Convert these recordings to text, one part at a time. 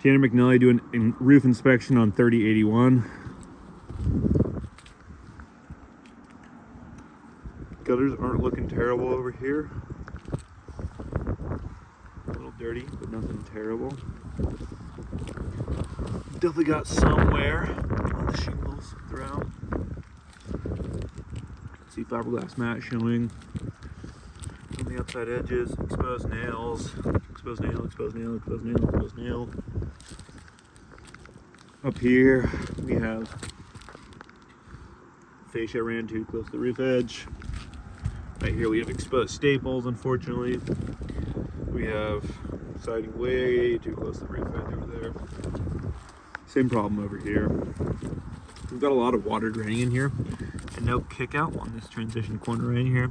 Tanner McNally doing a roof inspection on 3081. Gutters aren't looking terrible over here. A little dirty, but nothing terrible. Definitely got some wear on the shingles throughout. See fiberglass mat showing on the outside edges, exposed nails, exposed nail, exposed nail, exposed nail, exposed nail. Up here we have fascia ran too close to the roof edge. Right here we have exposed staples, unfortunately. We have siding way too close to the roof edge over there. Same problem over here. We've got a lot of water draining in here and no kick out on this transition corner right here.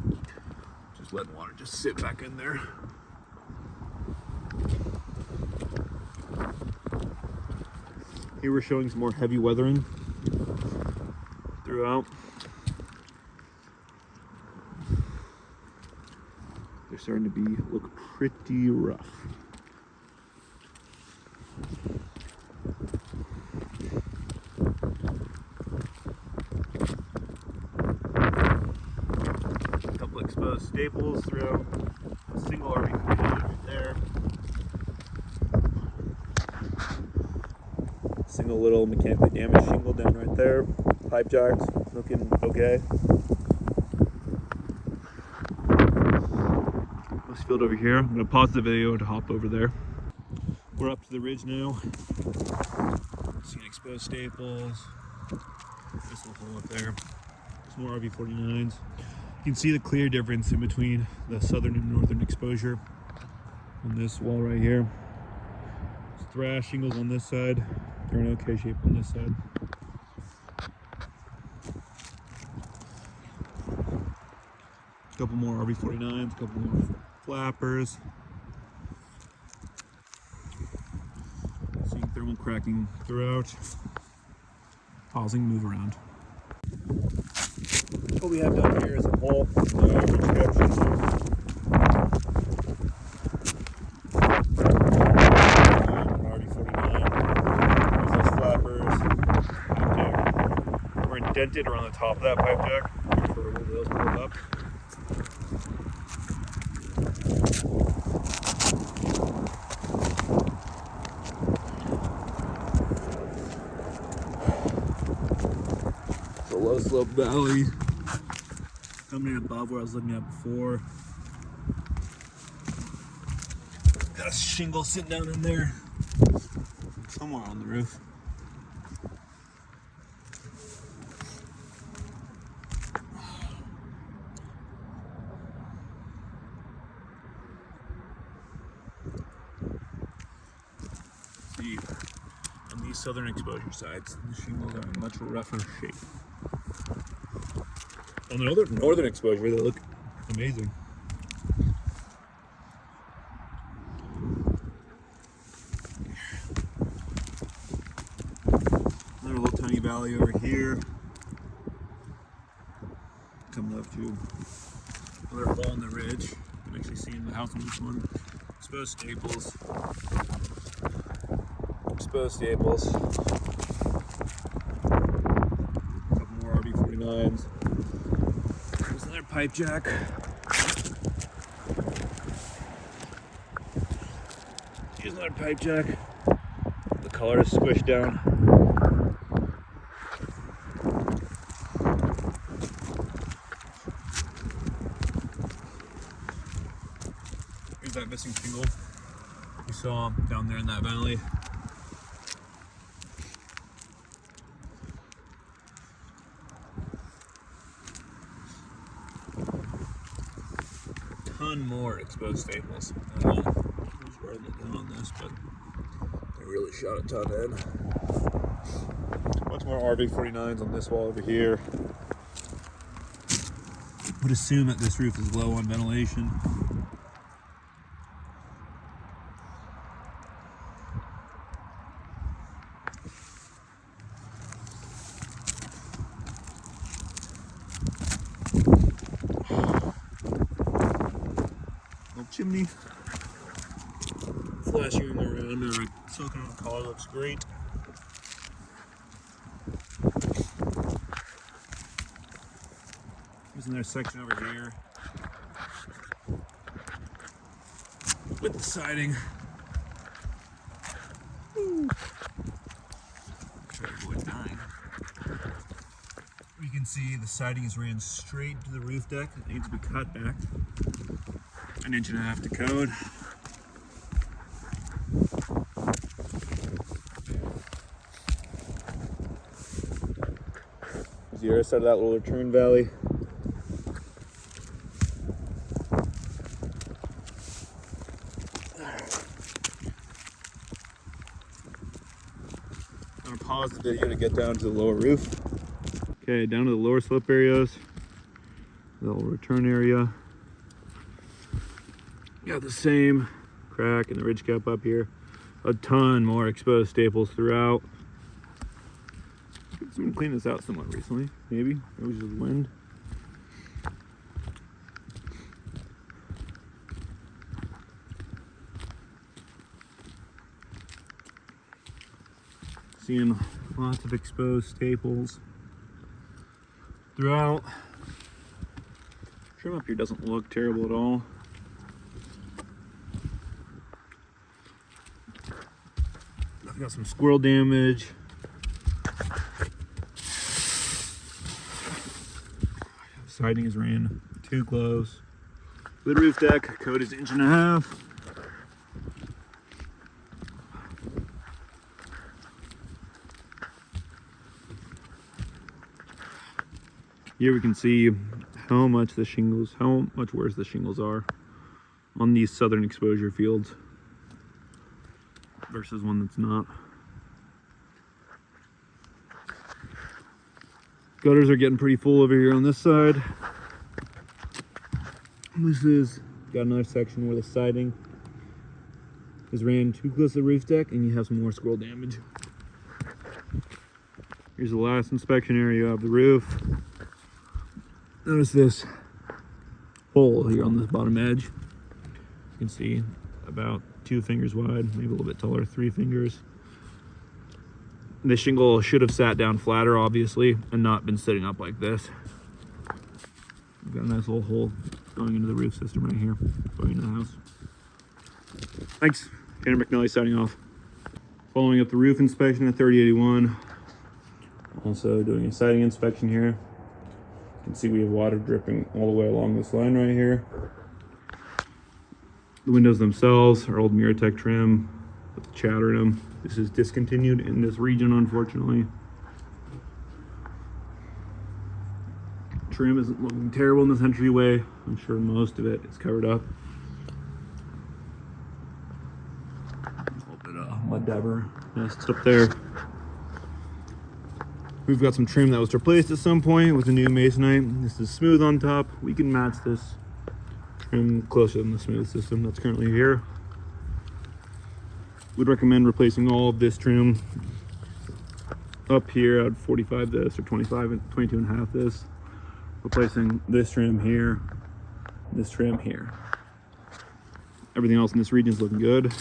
Just letting water just sit back in there. Here we're showing some more heavy weathering throughout. They're starting to look pretty rough. A couple exposed staples throughout. A single RV right there. Single little mechanically damaged shingle down right there. Pipe jacks looking okay. This field over here. I'm going to pause the video to hop over there. We're up to the ridge now. Seeing exposed staples. This little hole up there. There's more RV49s. You can see the clear difference in between the southern and northern exposure on this wall right here. There's thrash shingles on this side. They're in okay shape on this side. A couple more RV49s, a couple more flappers. Seeing thermal cracking throughout. Pausing, move around. What we have down here is a hole dented around the top of that pipe jack for when wheels pulled up. It's a low slope valley coming in above where I was looking at before. Got a shingle sitting down in there somewhere on the roof. On these southern exposure sides, the shingles are in much rougher shape. On the northern exposure, they look amazing. Another little tiny valley over here. Coming up to another hole in the ridge. You can actually see in the house on this one. Exposed staples. Exposed staples. A couple more RV49s. There's another pipe jack. Here's another pipe jack. The color is squished down. Here's that missing shingle we saw down there in that valley. Ton more exposed staples. I don't know who's writing it down on this, but they really shot a ton in. Much more RV49s on this wall over here. Would assume that this roof is low on ventilation. Chimney flashing around. Our silicone collar looks great. There's another section over here with the siding. Try to avoid dying. You can see the siding is ran straight to the roof deck. It needs to be cut back 1.5 inches to code. There's the other side of that little return valley. I'm gonna pause the video to get down to the lower roof. Okay, down to the lower slope areas. The little return area. Got the same crack in the ridge cap up here. A ton more exposed staples throughout. Someone cleaned this out somewhat recently, maybe. It was just wind. Seeing lots of exposed staples throughout. Trim up here doesn't look terrible at all. I've got some squirrel damage. Siding is ran too close. The roof deck, code is 1.5 inches. Here we can see how much worse the shingles are on these southern exposure fields versus one that's not. Gutters are getting pretty full over here on this side. This is got another section where the siding is ran too close to the roof deck and you have some more squirrel damage. Here's the last inspection area of the roof. Notice this hole here on this bottom edge. You can see about 2 fingers wide, maybe a little bit taller, 3 fingers. The shingle should have sat down flatter, obviously, and not been sitting up like this. We've got a nice little hole going into the roof system right here, going into the house. Thanks. Tanner McNally signing off. Following up the roof inspection at 3081. Also doing a siding inspection here. You can see we have water dripping all the way along this line right here. The windows themselves are old Miratech trim with the chatter in them. This is discontinued in this region, unfortunately. Trim isn't looking terrible in this entryway. I'm sure most of it is covered up. A little bit of mud dabber nest up there. We've got some trim that was replaced at some point with a new masonite. This is smooth on top. We can match this trim closer than the smooth system that's currently here. Would recommend replacing all of this trim up here. I'd 45 this or 25 and 22.5 this. Replacing this trim here, this trim here. Everything else in this region is looking good.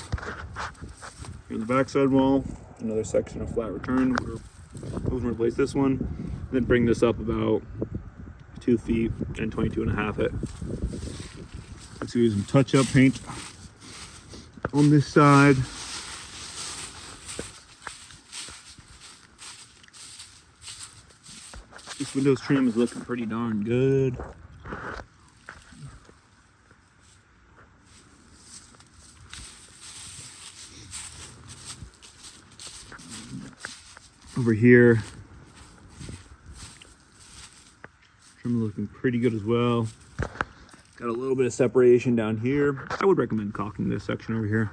Here's the backside wall, another section of flat return. We're going to replace this one, then bring this up about 2 feet and 22.5 it. Let's use some touch-up paint on this side. This windows trim is looking pretty darn good. Over here, trim looking pretty good as well. Got a little bit of separation down here. I would recommend caulking this section over here.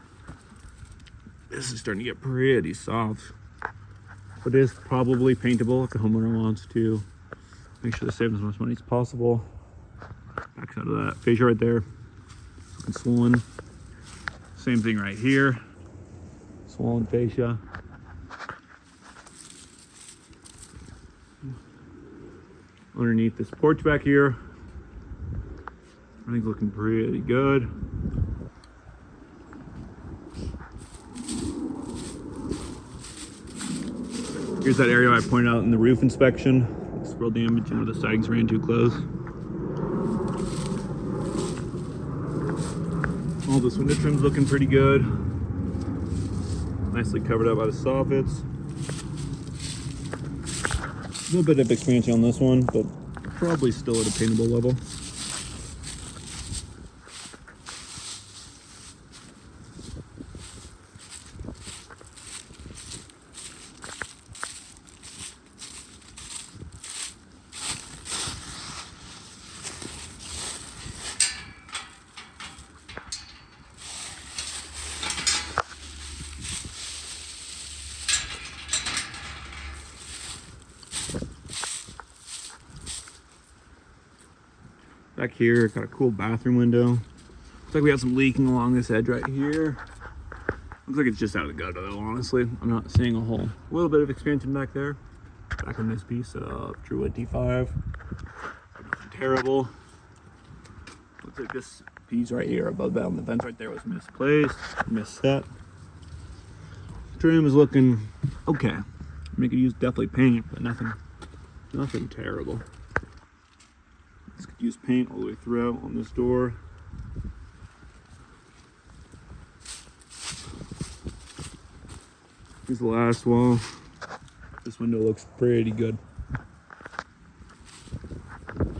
This is starting to get pretty soft, but it is probably paintable if the homeowner wants to make sure they save as much money as possible. Backside of that fascia right there, looking swollen. Same thing right here, swollen fascia. Underneath this porch back here, I think looking pretty good. Here's that area I pointed out in the roof inspection. Swirl damage and where the sidings ran too close. All this window trim's looking pretty good. Nicely covered up by the soffits. A little bit of expansion on this one, but probably still at a paintable level. Back here, got a cool bathroom window. Looks like we have some leaking along this edge right here. Looks like it's just out of the gutter though, honestly. I'm not seeing a hole. A little bit of expansion back there. Back on this piece of Druid D5. Nothing terrible. Looks like this piece right here above that on the vents right there was misplaced, misset. Trim is looking okay. I mean, could use definitely paint, but nothing terrible. This could use paint all the way throughout on this door. Here's the last wall. This window looks pretty good.